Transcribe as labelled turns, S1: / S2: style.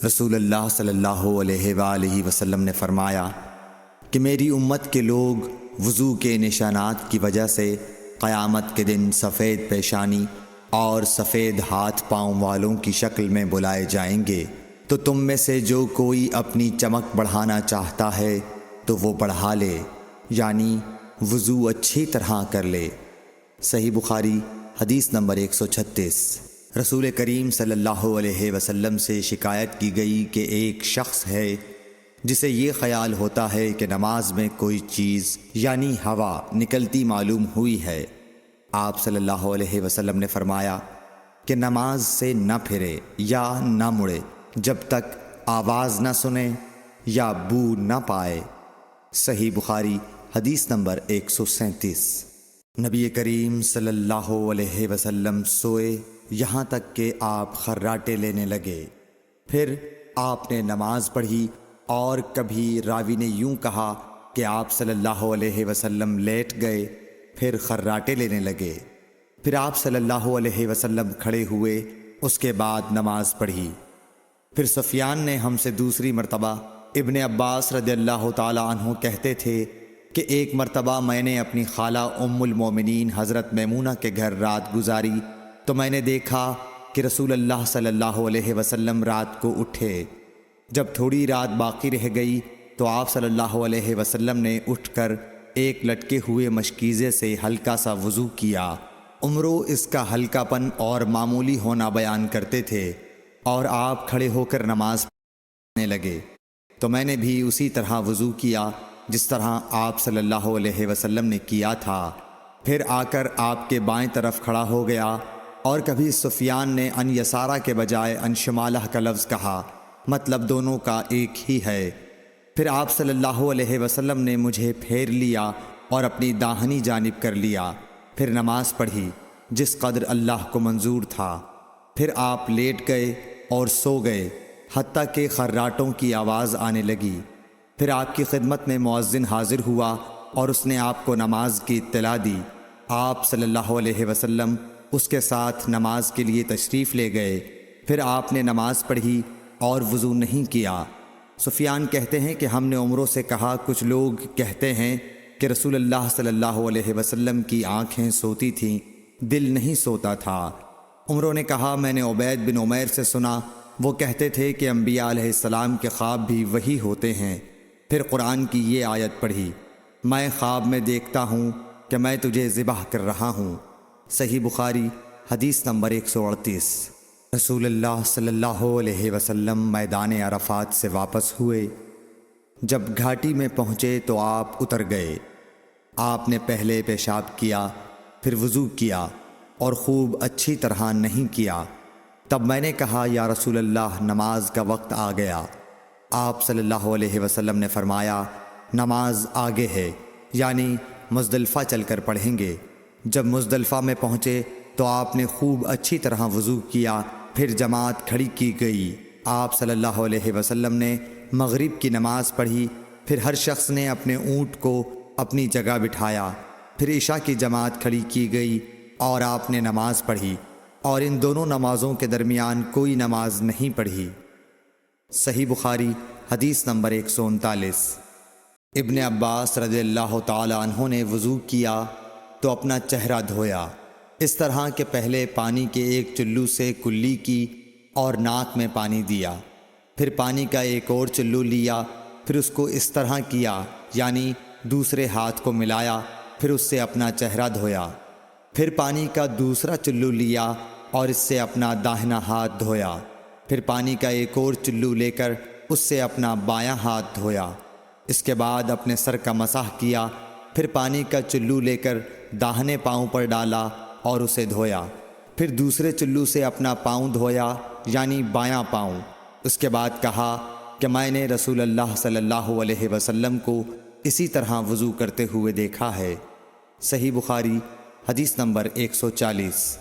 S1: رسول اللہ صلی اللہ علیہ وآلہ وسلم نے فرمایا کہ میری امت کے لوگ وضو کے نشانات کی وجہ سے قیامت کے دن سفید پیشانی اور سفید ہاتھ پاؤں والوں کی شکل میں بلائے جائیں گے، تو تم میں سے جو کوئی اپنی چمک بڑھانا چاہتا ہے تو وہ بڑھا لے، یعنی وضو اچھی طرح کر لے۔ صحیح بخاری حدیث نمبر 136۔ رسول کریم صلی اللہ علیہ وسلم سے شکایت کی گئی کہ ایک شخص ہے جسے یہ خیال ہوتا ہے کہ نماز میں کوئی چیز یعنی ہوا نکلتی معلوم ہوئی ہے۔ آپ صلی اللہ علیہ وسلم نے فرمایا کہ نماز سے نہ پھرے یا نہ مڑے جب تک آواز نہ سنے یا بو نہ پائے۔ صحیح بخاری حدیث نمبر 137۔ نبی کریم صلی اللہ علیہ وسلم سوئے یہاں تک کہ آپ خراٹے لینے لگے، پھر آپ نے نماز پڑھی، اور کبھی راوی نے یوں کہا کہ آپ صلی اللہ علیہ وسلم لیٹ گئے پھر خراٹے لینے لگے، پھر آپ صلی اللہ علیہ وسلم کھڑے ہوئے، اس کے بعد نماز پڑھی۔ پھر سفیان نے ہم سے دوسری مرتبہ، ابن عباس رضی اللہ تعالی عنہ کہتے تھے کہ ایک مرتبہ میں نے اپنی خالہ ام المومنین حضرت میمونہ کے گھر رات گزاری تو میں نے دیکھا کہ رسول اللہ صلی اللہ علیہ وسلم رات کو اٹھے۔ جب تھوڑی رات باقی رہ گئی تو آپ صلی اللہ علیہ وسلم نے اٹھ کر ایک لٹکے ہوئے مشکیزے سے ہلکا سا وضو کیا۔ عمرو اس کا ہلکا پن اور معمولی ہونا بیان کرتے تھے، اور آپ کھڑے ہو کر نماز پڑھنے لگے تو میں نے بھی اسی طرح وضو کیا جس طرح آپ صلی اللہ علیہ وسلم نے کیا تھا، پھر آ کر آپ کے بائیں طرف کھڑا ہو گیا۔ اور کبھی سفیان نے ان یسارہ کے بجائے ان شمالہ کا لفظ کہا، مطلب دونوں کا ایک ہی ہے۔ پھر آپ صلی اللہ علیہ وسلم نے مجھے پھیر لیا اور اپنی داہنی جانب کر لیا، پھر نماز پڑھی جس قدر اللہ کو منظور تھا۔ پھر آپ لیٹ گئے اور سو گئے حتیٰ کہ خراٹوں کی آواز آنے لگی۔ پھر آپ کی خدمت میں مؤذن حاضر ہوا اور اس نے آپ کو نماز کی اطلاع دی۔ آپ صلی اللہ علیہ وسلم اس کے ساتھ نماز کے لیے تشریف لے گئے، پھر آپ نے نماز پڑھی اور وضو نہیں کیا۔ سفیان کہتے ہیں کہ ہم نے عمرو سے کہا، کچھ لوگ کہتے ہیں کہ رسول اللہ صلی اللہ علیہ وسلم کی آنکھیں سوتی تھیں، دل نہیں سوتا تھا۔ عمرو نے کہا، میں نے عبید بن عمیر سے سنا، وہ کہتے تھے کہ انبیاء علیہ السلام کے خواب بھی وہی ہوتے ہیں۔ پھر قرآن کی یہ آیت پڑھی، میں خواب میں دیکھتا ہوں کہ میں تجھے ذبح کر رہا ہوں۔ صحیح بخاری حدیث نمبر 138۔ رسول اللہ صلی اللہ علیہ وسلم میدان عرفات سے واپس ہوئے۔ جب گھاٹی میں پہنچے تو آپ اتر گئے۔ آپ نے پہلے پیشاب کیا، پھر وضو کیا اور خوب اچھی طرح نہیں کیا۔ تب میں نے کہا، یا رسول اللہ، نماز کا وقت آ گیا۔ آپ صلی اللہ علیہ وسلم نے فرمایا، نماز آگے ہے، یعنی مزدلفہ چل کر پڑھیں گے۔ جب مزدلفہ میں پہنچے تو آپ نے خوب اچھی طرح وضو کیا، پھر جماعت کھڑی کی گئی۔ آپ صلی اللہ علیہ وسلم نے مغرب کی نماز پڑھی، پھر ہر شخص نے اپنے اونٹ کو اپنی جگہ بٹھایا، پھر عشاء کی جماعت کھڑی کی گئی اور آپ نے نماز پڑھی، اور ان دونوں نمازوں کے درمیان کوئی نماز نہیں پڑھی۔ صحیح بخاری حدیث نمبر 139۔ ابن عباس رضی اللہ تعالی عنہ نے وضو کیا تو اپنا چہرہ دھویا، اس طرح کہ پہلے پانی کے ایک چلو سے کلی کی اور ناک میں پانی دیا، پھر پانی کا ایک اور چلو لیا، پھر اس کو اس طرح کیا، یعنی دوسرے ہاتھ کو ملایا، پھر اس سے اپنا چہرہ دھویا، پھر پانی کا دوسرا چلو لیا اور اس سے اپنا داہنا ہاتھ دھویا، پھر پانی کا ایک اور چلو لے کر اس سے اپنا بایاں ہاتھ دھویا، اس کے بعد اپنے سر کا مسح کیا، پھر پانی کا چلو لے کر داہنے پاؤں پر ڈالا اور اسے دھویا، پھر دوسرے چلو سے اپنا پاؤں دھویا، یعنی بایاں پاؤں۔ اس کے بعد کہا کہ میں نے رسول اللہ صلی اللہ علیہ وسلم کو اسی طرح وضو کرتے ہوئے دیکھا ہے۔ صحیح بخاری حدیث نمبر 140۔